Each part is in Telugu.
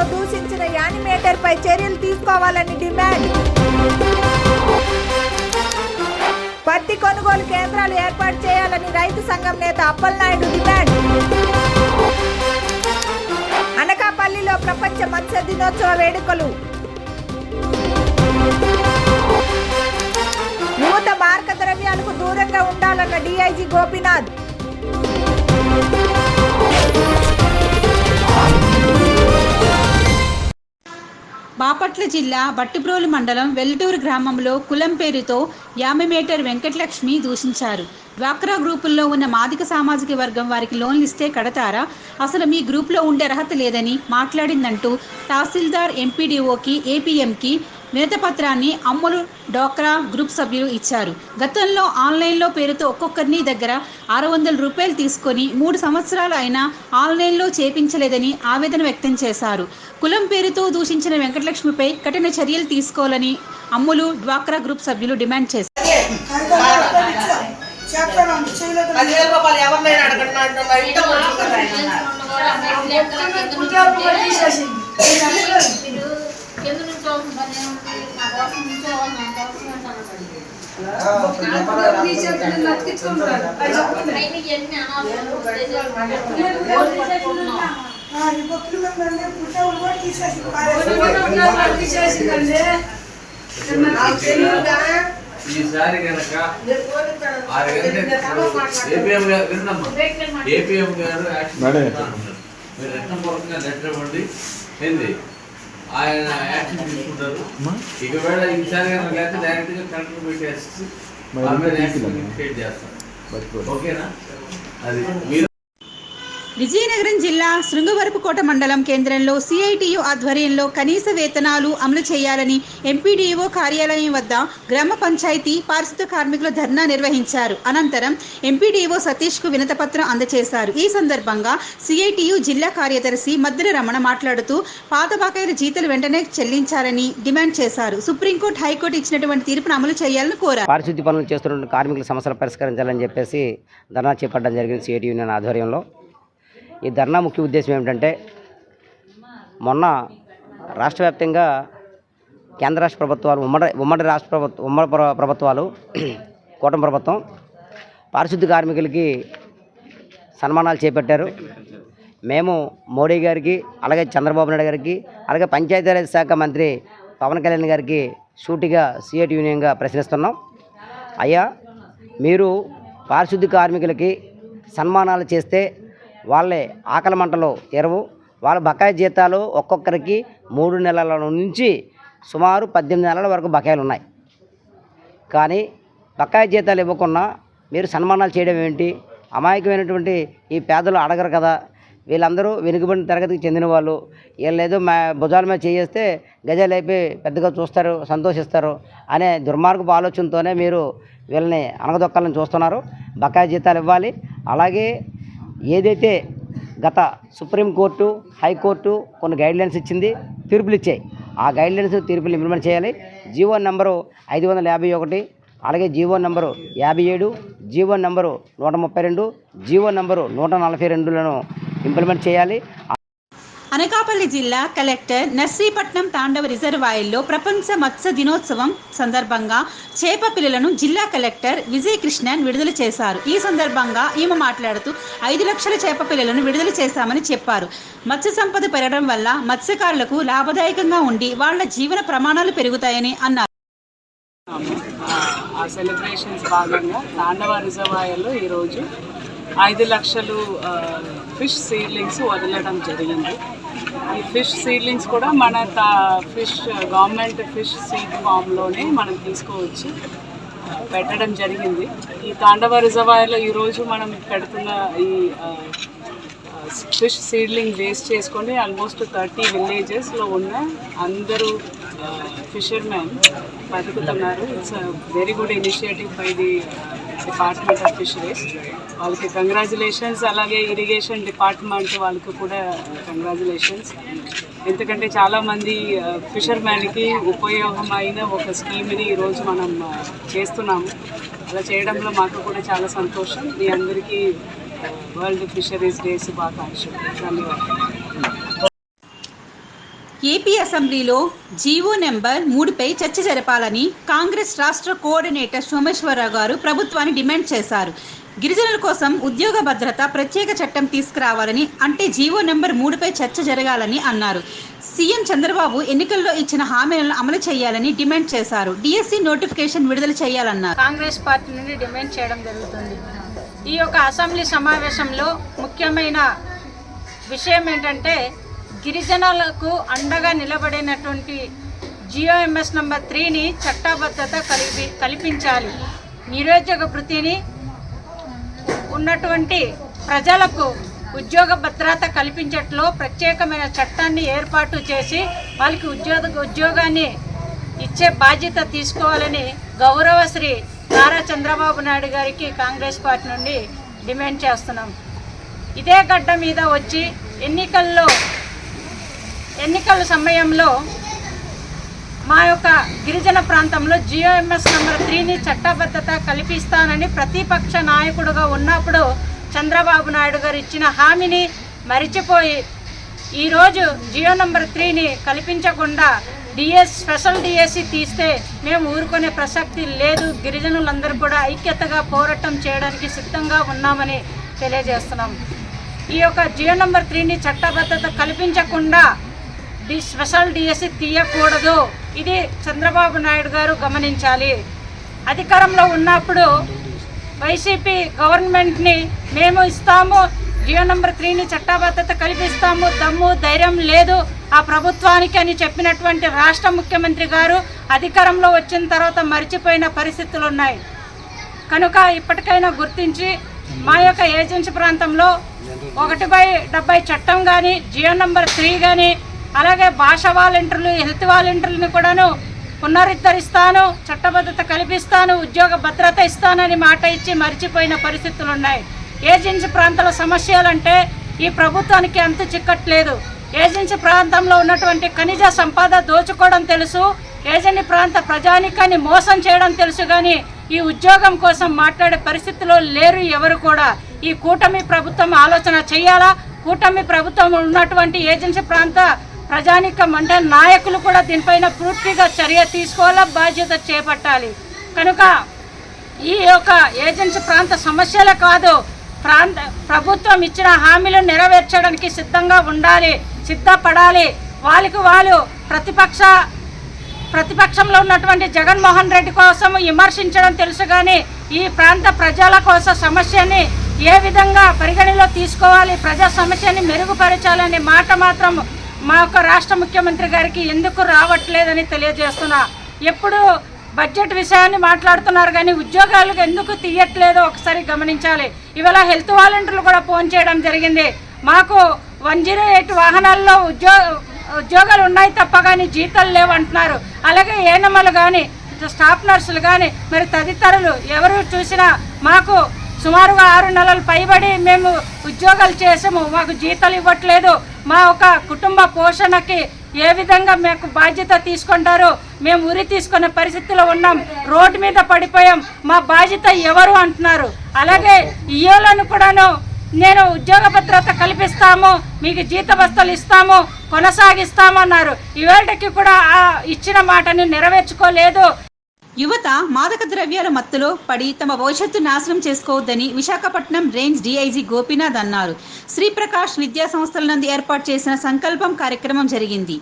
పేరుతో దూషించిన యానిమేటర్ పై చర్యలు తీసుకోవాలని డిమాండ్. పత్తి కొనుగోలు కేంద్రాలు ఏర్పాటు చేయాలని రైతు సంఘం నేత అప్పలనాయుడు డిమాండ్. అనకాపల్లిలో ప్రపంచ మత్స్య దినోత్సవ వేడుకలు. యువత మార్క ద్రవ్యాలకు దూరంగా ఉండాలన్న డీఐజీ గోపీనాథ్. బాపట్ల జిల్లా బట్టిప్రోలు మండలం వెల్లటూరు గ్రామంలో కులం పేరుతో యామిమేటర్ వెంకటలక్ష్మి దూషించారు. డ్వాక్రా గ్రూపుల్లో ఉన్న మాదిక సామాజిక వర్గం వారికి లోన్లు ఇస్తే కడతారా, అసలు మీ గ్రూప్లో ఉండే అర్హత లేదని మాట్లాడిందంటూ తహసీల్దార్ ఎంపీడీఓకి ఏపీఎంకి వినతిపత్రాన్ని అమ్ములు డ్వాక్రా గ్రూప్ సభ్యులు ఇచ్చారు. గతంలో ఆన్లైన్లో పేరుతో ఒక్కొక్కరిని దగ్గర 600 రూపాయలు తీసుకొని 3 సంవత్సరాలు అయినా ఆన్లైన్లో చేపించలేదని ఆవేదన వ్యక్తం చేశారు. కులం పేరుతో దూషించిన వెంకటలక్ష్మిపై కఠిన చర్యలు తీసుకోవాలని అమ్ములు డ్వాక్రా గ్రూప్ సభ్యులు డిమాండ్ చేశారు. ఈసారి కనుక ఏపీఎం గారు మీరు రత్నపూర్వకంగా లెటర్ ఇవ్వండి, ఏంది ఆయన యాక్షన్ తీసుకుంటారు. ఒకవేళ ఈసారి కనుక లేకపోతే డైరెక్ట్ గా కలెక్టర్ పెట్టేసి క్రియేట్ చేస్తారు. ఓకేనా? అది మీరు విజయనగరం జిల్లా శృంగవరపుకోట మండలం కేంద్రంలో సిఐటియు ఆధ్వర్యంలో కనీస వేతనాలు అమలు చేయాలని ఎంపీడీఓ కార్యాలయం వద్ద గ్రామ పంచాయతీ పారిశుద్ధ కార్మికుల ధర్నా నిర్వహించారు. అనంతరం ఎంపీడీఓ సతీష్ కు వినతిపత్రం అందజేశారు. ఈ సందర్భంగా సిఐటియు జిల్లా కార్యదర్శి మద్దెల రమణ మాట్లాడుతూ పాత బకాయిల జీతాలు వెంటనే చెల్లించాలని డిమాండ్ చేశారు. సుప్రీంకోర్టు, హైకోర్టు ఇచ్చినటువంటి తీర్పును అమలు చేయాలని కోరారు. పారిశుద్ధ్య పనులు చేస్తున్న కార్మికుల సమస్యలు పరిష్కరించాలని చెప్పేసి ధర్నా చేపట్టడం జరిగింది సిఐటియు యూనియన్ ఆధ్వర్యంలో. ఈ ధర్నా ముఖ్య ఉద్దేశం ఏమిటంటే, మొన్న రాష్ట్ర వ్యాప్తంగా కేంద్ర రాష్ట్ర ప్రభుత్వాలు ఉమ్మడి ప్రభుత్వాలు కూటమి ప్రభుత్వం పారిశుద్ధ్య కార్మికులకి సన్మానాలు చేపట్టారు. మేము మోడీ గారికి, అలాగే చంద్రబాబు నాయుడు గారికి, అలాగే పంచాయతీరాజ్ శాఖ మంత్రి పవన్ కళ్యాణ్ గారికి సూటిగా సిఐటి యూనియన్గా ప్రశ్నిస్తున్నాం. అయ్యా, మీరు పారిశుద్ధ్య కార్మికులకి సన్మానాలు చేస్తే వాళ్ళే ఆకలి మంటలు ఎరవు, వాళ్ళ బకాయి జీతాలు ఒక్కొక్కరికి 3 నెలల నుంచి సుమారు 18 నెలల వరకు బకాయిలు ఉన్నాయి. కానీ బకాయి జీతాలు ఇవ్వకుండా మీరు సన్మానాలు చేయడం ఏంటి? అమాయకమైనటువంటి ఈ పేదలు అడగరు కదా, వీళ్ళందరూ వెనుకబడిన తరగతికి చెందిన వాళ్ళు, వీళ్ళేదో భుజాల మీద చేస్తే గజాలు అయిపోయి పెద్దగా చూస్తారు, సంతోషిస్తారు అనే దుర్మార్గపు ఆలోచనతోనే మీరు వీళ్ళని అనగదొక్కాలని చూస్తున్నారు. బకాయి జీతాలు ఇవ్వాలి. అలాగే ఏదైతే గత సుప్రీంకోర్టు, హైకోర్టు కొన్ని గైడ్లైన్స్ ఇచ్చింది, తీర్పులు ఇచ్చాయి. ఆ గైడ్లైన్స్, తీర్పులు ఇంప్లిమెంట్ చేయాలి. జీవో నెంబరు 551, అలాగే GO number 57, GO number 132, GO number 142లను ఇంప్లిమెంట్ చేయాలి. అనకాపల్లి జిల్లా కలెక్టర్ నర్సీపట్నం తాండవ రిజర్వాయర్లో ప్రపంచ మత్స్య దినోత్సవం సందర్భంగా చేప పిల్లలను జిల్లా కలెక్టర్ విజయ్ కృష్ణన్ విడుదల చేశారు. ఈ సందర్భంగా ఈమె మాట్లాడుతూ 5 లక్షల చేప పిల్లలను విడుదల చేశామని చెప్పారు. మత్స్య సంపద పెరగడం వల్ల మత్స్యకారులకు లాభదాయకంగా ఉండి వాళ్ళ జీవన ప్రమాణాలు పెరుగుతాయని అన్నారు. ఆ సెలబ్రేషన్స్ భాగంగా తాండవ రిజర్వాయర్లో ఈరోజు 5 లక్షలు ఫిష్ సీడ్లింగ్స్ వదలడం జరిగింది. ఈ ఫిష్ సీడ్లింగ్స్ కూడా మన గవర్నమెంట్ ఫిష్ సీడ్ ఫామ్లోనే మనం తీసుకువచ్చి పెట్టడం జరిగింది. ఈ తాండవ రిజర్వాయర్లో ఈరోజు మనం పెడుతున్న ఈ ఫిష్ సీడ్లింగ్ వేస్ట్ చేసుకొని ఆల్మోస్ట్ 30 విలేజెస్లో ఉన్న అందరూ ఫిషర్మెన్ బతుకుతున్నారు. It's very good initiative by the department of fisheries. వాళ్ళకి కంగ్రాచులేషన్స్. అలాగే ఇరిగేషన్ డిపార్ట్మెంట్ వాళ్ళకి కూడా కంగ్రాచులేషన్స్. ఎందుకంటే చాలామంది ఫిషర్మ్యాన్కి ఉపయోగమైన ఒక స్కీమ్ని ఈరోజు మనం చేస్తున్నాము. అలా చేయడంలో మాకు కూడా చాలా సంతోషం. మీ అందరికీ వరల్డ్ ఫిషరీస్ డే శుభాకాంక్షలు. ధన్యవాదాలు. ఏపీ అసెంబ్లీలో జీవో నెంబర్ 3పై చర్చ జరపాలని కాంగ్రెస్ రాష్ట్ర కోఆర్డినేటర్ సోమేశ్వరరావు గారు ప్రభుత్వాన్ని డిమాండ్ చేశారు. గిరిజనుల కోసం ఉద్యోగ భద్రత ప్రత్యేక చట్టం తీసుకురావాలని, అంటే జీవో నెంబర్ 3పై చర్చ జరగాలని అన్నారు. సీఎం చంద్రబాబు ఎన్నికల్లో ఇచ్చిన హామీలను అమలు చేయాలని డిమాండ్ చేశారు. డిఎస్సి నోటిఫికేషన్ విడుదల చేయాలన్నారు. కాంగ్రెస్ పార్టీ నుండి డిమాండ్ చేయడం జరుగుతుంది. ఈ యొక్క అసెంబ్లీ సమావేశంలో ముఖ్యమైన విషయం ఏంటంటే, గిరిజనులకు అండగా నిలబడినటువంటి జియోఎంఎస్ నంబర్ 3ని చట్టబద్ధత కల్పించాలి. నిరుద్యోగ వృత్తిని ఉన్నటువంటి ప్రజలకు ఉద్యోగ భద్రత కల్పించట్లో ప్రత్యేకమైన చట్టాన్ని ఏర్పాటు చేసి వాళ్ళకి ఉద్యోగాన్ని ఇచ్చే బాధ్యత తీసుకోవాలని గౌరవశ్రీ నారా చంద్రబాబు నాయుడు గారికి కాంగ్రెస్ పార్టీ నుండి డిమాండ్ చేస్తున్నాం. ఇదే గడ్డ మీద వచ్చి ఎన్నికల సమయంలో మా యొక్క గిరిజన ప్రాంతంలో జియోఎంఎస్ నంబర్ 3ని చట్టబద్ధత కల్పిస్తానని ప్రతిపక్ష నాయకుడుగా ఉన్నప్పుడు చంద్రబాబు నాయుడు గారు ఇచ్చిన హామీని మరిచిపోయి ఈరోజు జియో నంబర్ 3ని కల్పించకుండా స్పెషల్ డిఎస్సి తీస్తే మేము ఊరుకునే ప్రసక్తి లేదు. గిరిజనులందరూ కూడా ఐక్యతగా పోరాటం చేయడానికి సిద్ధంగా ఉన్నామని తెలియజేస్తున్నాం. ఈ యొక్క జియో నంబర్ 3ని చట్టబద్ధత కల్పించకుండా స్పెషల్ డిఎస్సి తీయకూడదు. ఇది చంద్రబాబు నాయుడు గారు గమనించాలి. అధికారంలో ఉన్నప్పుడు వైసీపీ గవర్నమెంట్ని మేము ఇస్తాము, జియో నంబర్ 3ని చట్టబద్ధత కల్పిస్తాము, దమ్ము ధైర్యం లేదు ఆ ప్రభుత్వానికి అని చెప్పినటువంటి రాష్ట్ర ముఖ్యమంత్రి గారు అధికారంలో వచ్చిన తర్వాత మర్చిపోయిన పరిస్థితులు ఉన్నాయి. కనుక ఇప్పటికైనా గుర్తించి మా యొక్క ఏజెన్సీ ప్రాంతంలో 1/70 చట్టం కానీ, జియో నంబర్ 3 కానీ, అలాగే భాషా వాలంటీర్లు, హెల్త్ వాలంటీర్లను కూడాను పునరుద్ధరిస్తాను, చట్టబద్ధత కల్పిస్తాను, ఉద్యోగ భద్రత ఇస్తానని మాట ఇచ్చి మర్చిపోయిన పరిస్థితులు ఉన్నాయి. ఏజెన్సీ ప్రాంతాల సమస్యలంటే ఈ ప్రభుత్వానికి అంతు చిక్కట్లేదు. ఏజెన్సీ ప్రాంతంలో ఉన్నటువంటి ఖనిజ సంపద దోచుకోవడం తెలుసు, ఏజెన్సీ ప్రాంత ప్రజానికాన్ని మోసం చేయడం తెలుసు, కానీ ఈ ఉద్యోగం కోసం మాట్లాడే పరిస్థితిలో లేరు ఎవరు కూడా. ఈ కూటమి ప్రభుత్వం ఆలోచన చేయాలా? కూటమి ప్రభుత్వం ఉన్నటువంటి ఏజెన్సీ ప్రాంత ప్రజానికం అంటే నాయకులు కూడా దీనిపైన పూర్తిగా చర్య తీసుకోవాలా, బాధ్యత చేపట్టాలి. కనుక ఈ యొక్క ఏజెన్సీ ప్రాంత సమస్యలే కాదు, ప్రభుత్వం ఇచ్చిన హామీలను నెరవేర్చడానికి సిద్ధంగా ఉండాలి, సిద్ధపడాలి. వాళ్ళకి వాళ్ళు ప్రతిపక్షంలో ఉన్నటువంటి జగన్మోహన్ రెడ్డి కోసం విమర్శించడం తెలుసు, కానీ ఈ ప్రాంత ప్రజల కోసం సమస్యని ఏ విధంగా పరిగణలో తీసుకోవాలి, ప్రజా సమస్యని మెరుగుపరచాలనే మాట మాత్రం మా యొక్క రాష్ట్ర ముఖ్యమంత్రి గారికి ఎందుకు రావట్లేదని తెలియజేస్తున్నా. ఎప్పుడు బడ్జెట్ విషయాన్ని మాట్లాడుతున్నారు కానీ ఉద్యోగాలకు ఎందుకు తీయట్లేదో ఒకసారి గమనించాలి. ఇవాళ హెల్త్ వాలంటీర్లు కూడా ఫోన్ చేయడం జరిగింది, మాకు 108 వాహనాల్లో ఉద్యోగాలు ఉన్నాయి తప్ప కానీ జీతాలు లేవు అంటున్నారు. అలాగే ఏఎన్ఎంలు కానీ, స్టాఫ్ నర్సులు కానీ, మరి తదితరులు ఎవరు చూసినా మాకు సుమారుగా 6 నెలలు పైబడి మేము ఉద్యోగాలు చేసాము, మాకు జీతాలు ఇవ్వట్లేదు, మా ఒక కుటుంబ పోషణకి ఏ విధంగా మాకు బాధ్యత తీసుకుంటారో మేము ఉరి తీసుకునే పరిస్థితిలో ఉన్నాం, రోడ్డు మీద పడిపోయాం, మా బాధ్యత ఎవరు అంటున్నారు. అలాగే ఈయోలను కూడాను నేను ఉద్యోగ భద్రత కల్పిస్తాము, మీకు జీత బస్తలు ఇస్తాము, కొనసాగిస్తామన్నారు. ఇవాళకి కూడా ఇచ్చిన మాటని నెరవేర్చుకోలేదు. యువత మాదక ద్రవ్యాల మత్తులో పడి తమ భవిష్యత్తు నాశనం చేసుకోవద్దని విశాఖపట్నం రేంజ్ డీఐజీ గోపీనాథ్ అన్నారు. శ్రీప్రకాష్ విద్యా సంస్థల నందు ఏర్పాటు చేసిన సంకల్పం కార్యక్రమం జరిగింది.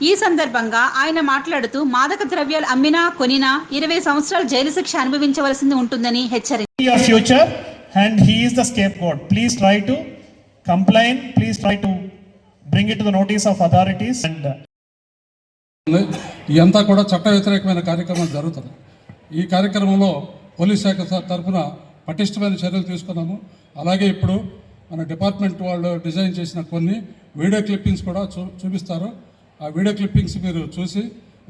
ఈ సందర్భంగా ఆయన మాట్లాడుతూ మాదక ద్రవ్యాలు అమ్మినా కొనినా 20 సంవత్సరాలు జైలు శిక్ష అనుభవించవలసింది ఉంటుందని హెచ్చరించారు. And he is the scapegoat. Please try to complain. Please try to bring it to the notice of authorities. And ఇదంతా కూడా చట్ట వ్యతిరేకమైన కార్యక్రమం జరుగుతుంది. ఈ కార్యక్రమంలో పోలీస్ శాఖ తరఫున పటిష్టమైన చర్యలు తీసుకున్నాము. అలాగే ఇప్పుడు మన డిపార్ట్మెంట్ వాళ్ళు డిజైన్ చేసిన కొన్ని వీడియో క్లిప్పింగ్స్ కూడా చూపిస్తారు. ఆ వీడియో క్లిప్పింగ్స్ మీరు చూసి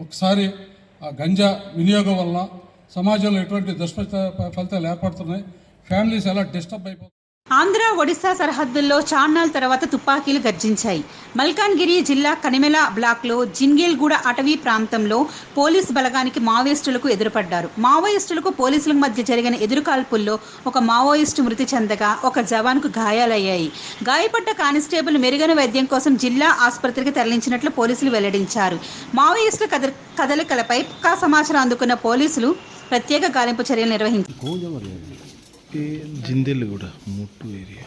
ఒకసారి ఆ గంజా వినియోగం వల్ల సమాజంలో ఎటువంటి దుష్ఫలితాలు ఏర్పడుతున్నాయి, ఫ్యామిలీస్ ఎలా డిస్టర్బ్ అయిపోతాయి. ఆంధ్ర ఒడిశా సరిహద్దుల్లో చాన్నాళ్ళ తర్వాత తుపాకీలు గర్జించాయి. మల్కాన్గిరి జిల్లా కనిమెల బ్లాక్లో జిన్గేల్గూడ అటవీ ప్రాంతంలో పోలీసు బలగానికి మావోయిస్టులకు ఎదురుపడ్డారు. మావోయిస్టులకు పోలీసులకు మధ్య జరిగిన ఎదురుకాల్పుల్లో ఒక మావోయిస్టు మృతి చెందగా ఒక జవాన్కు గాయాలయ్యాయి. గాయపడ్డ కానిస్టేబుల్ మెరుగైన వైద్యం కోసం జిల్లా ఆసుపత్రికి తరలించినట్లు పోలీసులు వెల్లడించారు. మావోయిస్టుల కదలికలపై పక్కా సమాచారం అందుకున్న పోలీసులు ప్రత్యేక గాలింపు చర్యలు నిర్వహించారు. జిందెల్గూడ ముట్టు ఏరియా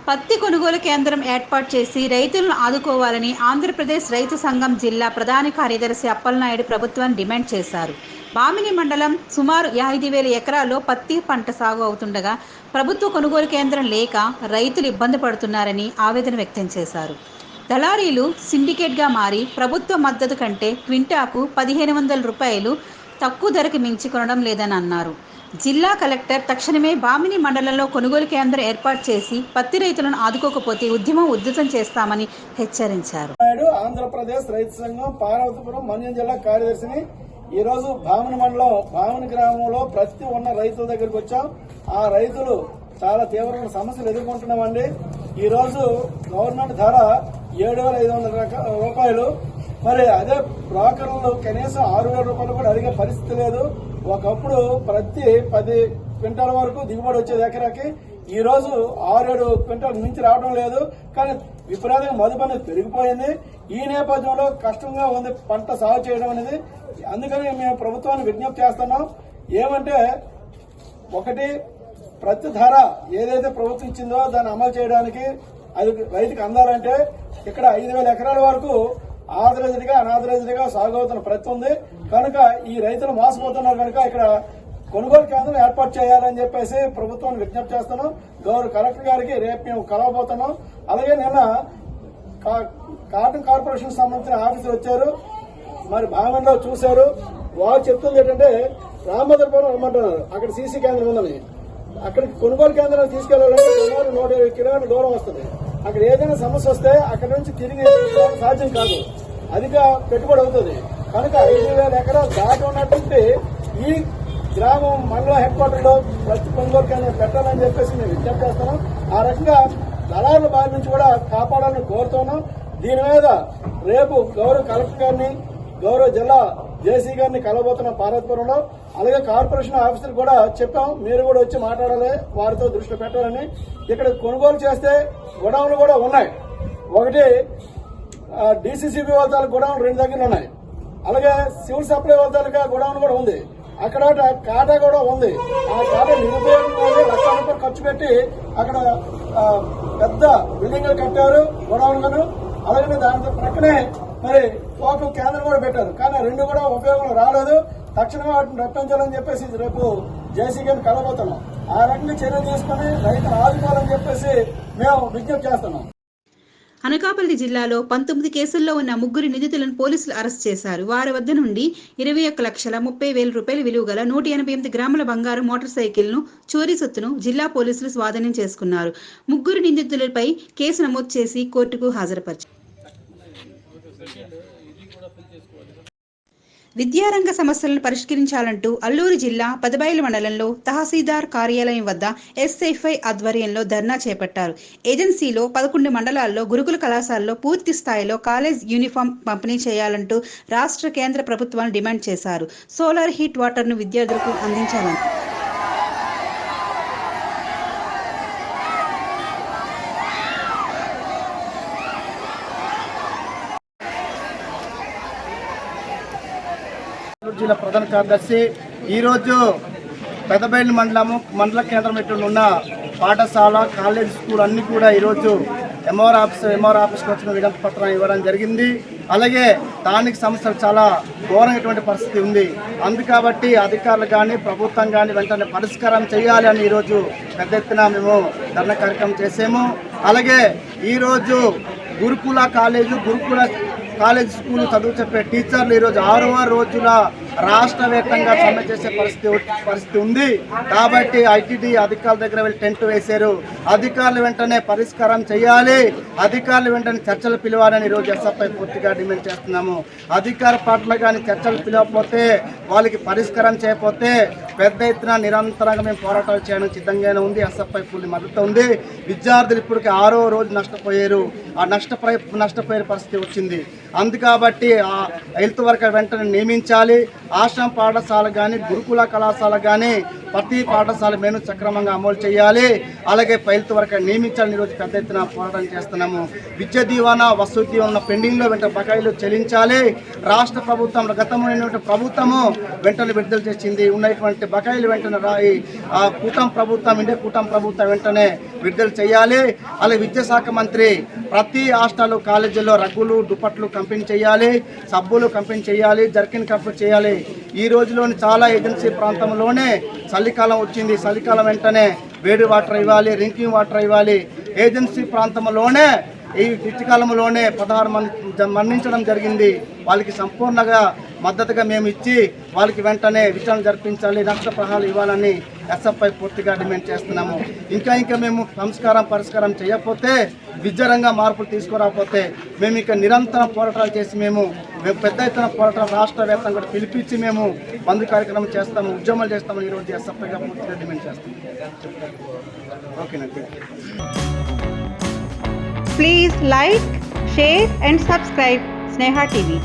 పత్తి కొనుగోలు కేంద్రం ఏర్పాటు చేసి రైతులను ఆదుకోవాలని ఆంధ్రప్రదేశ్ రైతు సంఘం జిల్లా ప్రధాన కార్యదర్శి అప్పలనాయుడు ప్రభుత్వాన్ని డిమాండ్ చేశారు. బామిని మండలం సుమారు 5,000 ఎకరాల్లో పత్తి పంట సాగు అవుతుండగా ప్రభుత్వ కొనుగోలు కేంద్రం లేక రైతులు ఇబ్బంది పడుతున్నారని ఆవేదన వ్యక్తం చేశారు. దళారీలు సిండికేట్గా మారి ప్రభుత్వ మద్దతు కంటే క్వింటాకు 1,500 రూపాయలు తక్కువ ధరకు మించి కొనడం లేదని అన్నారు. జిల్లా కలెక్టర్ తక్షణమే బామిని మండలంలో కొనుగోలు కేంద్రం ఏర్పాటు చేసి పత్తి రైతులను ఆదుకోకపోతే ఉద్యమం ఉధృతం చేస్తామని హెచ్చరించారు. ఆంధ్రప్రదేశ్ రైతు సంఘం పార్వతీపురం మన్యం జిల్లా కార్యదర్శిని ఈ రోజు బామిని మండలం బామిని గ్రామంలో ప్రతి ఉన్న రైతుల దగ్గరికి వచ్చాం. ఆ రైతులు చాలా తీవ్రమైన సమస్యలు ఎదుర్కొంటున్నామండి. ఈ రోజు గవర్నమెంట్ ధర 7,500 రూపాయలు. మరి అదే బ్రోకర్లు కనీసం 6,000 రూపాయలు కూడా అడిగే పరిస్థితి లేదు. ఒకప్పుడు ప్రతి 10 క్వింటాల వరకు దిగుబడి వచ్చేది ఎకరాకి. ఈ రోజు 6-7 క్వింటాల్ మించి రావడం లేదు. కానీ విపరీతంగా మదుపు అనేది పెరిగిపోయింది. ఈ నేపథ్యంలో కష్టంగా ఉంది పంట సాగు చేయడం అనేది. అందుకని మేము ప్రభుత్వాన్ని విజ్ఞప్తి చేస్తున్నాం. ఏమంటే ఒకటి, ప్రతి ధర ఏదైతే ప్రభుత్వం ఇచ్చిందో దాన్ని అమలు చేయడానికి అది రైతుకు అందాలంటే ఇక్కడ 5,000 ఎకరాల వరకు ఆథరైజ్డ్ గా అనాథరైజ్డ్ గా సాగు అవుతున్న ప్రతి ఉంది. కనుక ఈ రైతులు మోసపోతున్నారు. కనుక ఇక్కడ కొనుగోలు కేంద్రం ఏర్పాటు చేయాలని చెప్పేసి ప్రభుత్వాన్ని విజ్ఞప్తి చేస్తున్నాం. గౌరవ కలెక్టర్ గారికి రేపు మేము కలవబోతున్నాం. అలాగే నిన్న కాటన్ కార్పొరేషన్ సంబంధించిన ఆఫీసర్ వచ్చారు. మరి భాగంలో చూశారు. వారు చెప్తుంది ఏంటంటే రామభద్రపురం రమ్మంటున్నారు. అక్కడ సీసీ కేంద్రం ఉందని. అక్కడికి కొనుగోలు కేంద్రాన్ని తీసుకెళ్లాలంటే సుమారు 120 కిలోమీటర్ల దూరం వస్తుంది. అక్కడ ఏదైనా సమస్య వస్తే అక్కడ నుంచి తిరిగి సాధ్యం కాదు. అధిక పెట్టుబడి అవుతుంది. కనుక 5,000 ఎకరాలు దాటి ఉన్నటువంటి ఈ గ్రామం మండల హెడ్ క్వార్టర్ లో ప్రతి కొనుగోలు కేంద్రం పెట్టాలని చెప్పేసి మేము విజ్ఞప్తి చేస్తున్నాం. ఆ రకంగా దళారుల బారి నుంచి కూడా కాపాడాలని కోరుతున్నాం. దీని మీద రేపు గౌరవ కలెక్టర్ గారిని, గౌరవ జిల్లా జేసీ గారిని కలవబోతున్న పార్వతీపురంలో. అలాగే కార్పొరేషన్ ఆఫీసర్ కూడా చెప్పాం, మీరు కూడా వచ్చి మాట్లాడాలి, వారితో దృష్టి పెట్టాలని. ఇక్కడ కొనుగోలు చేస్తే గొడవలు కూడా ఉన్నాయి. ఒకటి డీసీసీబీ వాళ్ళ గొడవలు 2 దగ్గరలు ఉన్నాయి. అలాగే సివిల్ సప్లై వాళ్ళ గొడవలు కూడా ఉంది. అక్కడ కాటా కూడా ఉంది. ఆ కాటా నిరుపయోగంగా లక్షల రూపాయలు ఖర్చు పెట్టి అక్కడ పెద్ద బిల్డింగ్లు కట్టారు గొడవలను. అలాగే దాని ప్రక్కనే మరి ఒక కేంద్రం కూడా పెట్టారు. కానీ 2 కూడా ఉపయోగం రాలేదు. తక్షణమే వాటిని రప్పించాలని చెప్పేసి రేపు జేసీ గారిని కలబోతున్నాం. ఆ రకంగా చర్యలు తీసుకుని రైతులు ఆదుకోవాలని చెప్పేసి మేము విజ్ఞప్తి చేస్తున్నాం. అనకాపల్లి జిల్లాలో 19 కేసుల్లో ఉన్న 3 నిందితులను పోలీసులు అరెస్ట్ చేశారు. వారి వద్ద నుండి 21,30,000 రూపాయల విలువ గల 188 గ్రాముల బంగారు మోటార్ సైకిల్ను, చోరీ సొత్తును జిల్లా పోలీసులు స్వాధీనం చేసుకున్నారు. 3 నిందితులపై కేసు నమోదు చేసి కోర్టుకు హాజరుపరిచారు. విద్యారంగ సమస్యలను పరిష్కరించాలంటూ అల్లూరు జిల్లా పెదబయలు మండలంలో తహసీల్దార్ కార్యాలయం వద్ద ఎస్ఎఫ్ఐ ఆధ్వర్యంలో ధర్నా చేపట్టారు. ఏజెన్సీలో 11 మండలాల్లో గురుకుల కళాశాలలో పూర్తి స్థాయిలో కాలేజ్ యూనిఫామ్ పంపిణీ చేయాలంటూ రాష్ట్ర కేంద్ర ప్రభుత్వాలను డిమాండ్ చేశారు. సోలార్ హీట్ వాటర్ను విద్యార్థులకు అందించాలని జిల్లా ప్రధాన కార్యదర్శి ఈరోజు పెదబయలు మండల కేంద్రం ఎటు ఉన్న పాఠశాల, కాలేజ్, స్కూల్ అన్ని కూడా ఈరోజు ఎంఆర్ ఆఫీస్కి వచ్చిన వినతి పత్రం ఇవ్వడం జరిగింది. అలాగే స్థానిక సంస్థలు చాలా ఘోరమైనటువంటి పరిస్థితి ఉంది. కాబట్టి అధికారులు కానీ ప్రభుత్వం కానీ వెంటనే పరిష్కారం చేయాలి అని ఈరోజు పెద్ద ఎత్తున మేము ధర్నా కార్యక్రమం చేసాము. అలాగే ఈరోజు గురుకుల కాలేజ్, స్కూల్ చదువు చెప్పే టీచర్లు ఈరోజు 6వ రోజుల రాష్ట్ర వ్యాప్తంగా సమ్మె చేసే పరిస్థితి ఉంది. కాబట్టి ఐటీడీ అధికారుల దగ్గర వెళ్ళి టెంట్ వేశారు. అధికారులు వెంటనే పరిష్కారం చేయాలి, అధికారులు వెంటనే చర్చలు పిలవాలని ఈరోజు ఎస్ఎఫ్ఐ పూర్తిగా డిమాండ్ చేస్తున్నాము. అధికార పార్టీలు కానీ చర్చలు పిలవకపోతే, వాళ్ళకి పరిష్కారం చేయకపోతే పెద్ద ఎత్తున నిరంతరంగా మేము పోరాటాలు చేయడానికి సిద్ధంగానే ఉంది. ఎస్ఎఫ్ఐ పూర్తి మద్దతు ఉంది. విద్యార్థులు ఇప్పటికి 6వ రోజు నష్టపోయారు. ఆ నష్టపోయే పరిస్థితి వచ్చింది. అందుకాబట్టి ఆ హెల్త్ వర్కర్ వెంటనే నియమించాలి. ఆశ్రమ పాఠశాల కానీ గురుకుల కళాశాల కానీ ప్రతి పాఠశాల మేము సక్రమంగా అమలు చేయాలి. అలాగే హెల్త్ వర్కర్ నియమించాలని ఈరోజు పెద్ద ఎత్తున పోరాటం చేస్తున్నాము. విద్య దీవెన వసతి దీవెన పెండింగ్లో వెంటనే బకాయిలు చెల్లించాలి. రాష్ట్ర ప్రభుత్వం గతంలో ఉన్నటువంటి ప్రభుత్వము వెంటనే విడుదల చేసింది. ఉన్నటువంటి బకాయిలు వెంటనే కూటమి ప్రభుత్వం ఇండియా కూటమి ప్రభుత్వం వెంటనే విడుదల చేయాలి. అలాగే విద్యాశాఖ మంత్రి ప్రతి హాస్టల్ కాలేజీల్లో రగ్గులు దుప్పట్లు కంపెనీ చేయాలి, సబ్బులు కంపెనీ చేయాలి, జర్కిన్ కంపెనీ చేయాలి. ఈ రోజులోని చాలా ఏజెన్సీ ప్రాంతంలోనే చలికాలం వచ్చింది. చలికాలం వెంటనే వేడి వాటర్ ఇవ్వాలి, డ్రింకింగ్ వాటర్ ఇవ్వాలి. ఏజెన్సీ ప్రాంతంలోనే ఈ ఋతుకాలంలోనే 16 మంది మరణించడం జరిగింది. వాళ్ళకి సంపూర్ణంగా మద్దతుగా మేము ఇచ్చి వాళ్ళకి వెంటనే విచారణ జరిపించాలి, నష్టపరిహారాలు ఇవ్వాలని ఎస్ఎఫ్ఐ పూర్తిగా డిమాండ్ చేస్తున్నాము. ఇంకా మేము పరిష్కారం చేయకపోతే, విద్యారంగ మార్పులు తీసుకురాకపోతే మేము ఇక నిరంతరం పోరాటాలు చేసి మేము పెద్ద ఎత్తున పోరాటం రాష్ట్ర వ్యాప్తంగా కూడా పిలిపించి మేము బంద్ కార్యక్రమం చేస్తాము, ఉద్యమాలు చేస్తామని ఈరోజు ఎస్ఎఫ్ఐగా పూర్తిగా డిమాండ్ చేస్తాము. ఓకేనండి. Please like, share and subscribe Sneha TV.